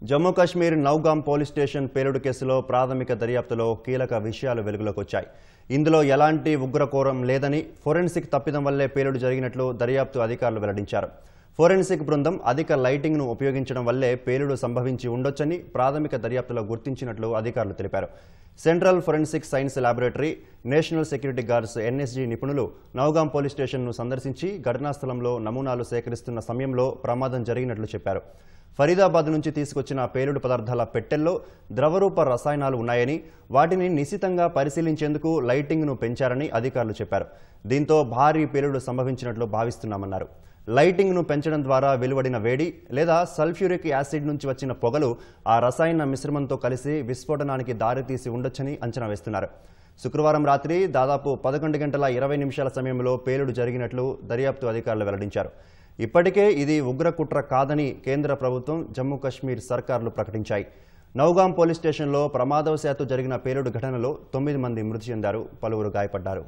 Jammu Kashmir Nowgam police station పేలుడు కేసులో ప్రాథమిక దర్యాప్తులో కీలక విషయాలు వెలుగులోకి వచ్చాయి. ఇందులో ఎలాంటి ఉగ్రకోణం లేదని, ఫోరెన్సిక్ తప్పిదం వల్లే పేలుడు జరిగినట్లు దర్యాప్తు అధికారులు వెల్లడించారు. ఫోరెన్సిక్ బృందం అధిక లైటింగ్ను ఉపయోగించడం వల్లే పేలుడు సంభవించి ఉండొచ్చని ప్రాథమిక దర్యాప్తులో గుర్తించినట్లు అధికారులు తెలిపారు. Central forensic science laboratory, national security guards NSG నిపుణులు నౌగాం పోలీస్ స్టేషన్ను సందర్శించి ఘటనా స్థలంలో నమూనాలు సేకరిస్తున్న సమయంలో ప్రమాదం జరిగినట్లు చెప్పారు. ఫరీదాబాద్ నుంచి తీసుకొచ్చిన పేలుడు పదార్థాల పెట్టెల్లో ద్రవరూప రసాయనాలు ఉన్నాయని, వాటిని నిశితంగా పరిశీలించేందుకు లైటింగ్ను పెంచారని అధికారులు చెప్పారు. దీంతో భారీ పేలుడు సంభవించినట్లు భావిస్తున్నామన్నారు. లైటింగ్ను పెంచడం ద్వారా వెలువడిన వేడి లేదా సల్ఫ్యూరిక్ యాసిడ్ నుంచి వచ్చిన పొగలు ఆ రసాయన మిశ్రమంతో కలిసి విస్ఫోటనానికి దారితీసి ఉండొచ్చని అంచనా వేస్తున్నారు. శుక్రవారం రాత్రి దాదాపు 11 గంటల 20 నిమిషాల సమయంలో పేలుడు జరిగినట్లు దర్యాప్తు అధికారులు వెల్లడించారు. ఇప్పటికే ఇది ఉగ్రకుట్ర కాదని కేంద్ర ప్రభుత్వం, జమ్మూ కాశ్మీర్ సర్కార్లు ప్రకటించాయి. నౌగాం పోలీస్ స్టేషన్లో ప్రమాదవశాత్తు జరిగిన పేలుడు ఘటనలో 9 మంది మృతి చెందారు, పలువురు గాయపడ్డారు.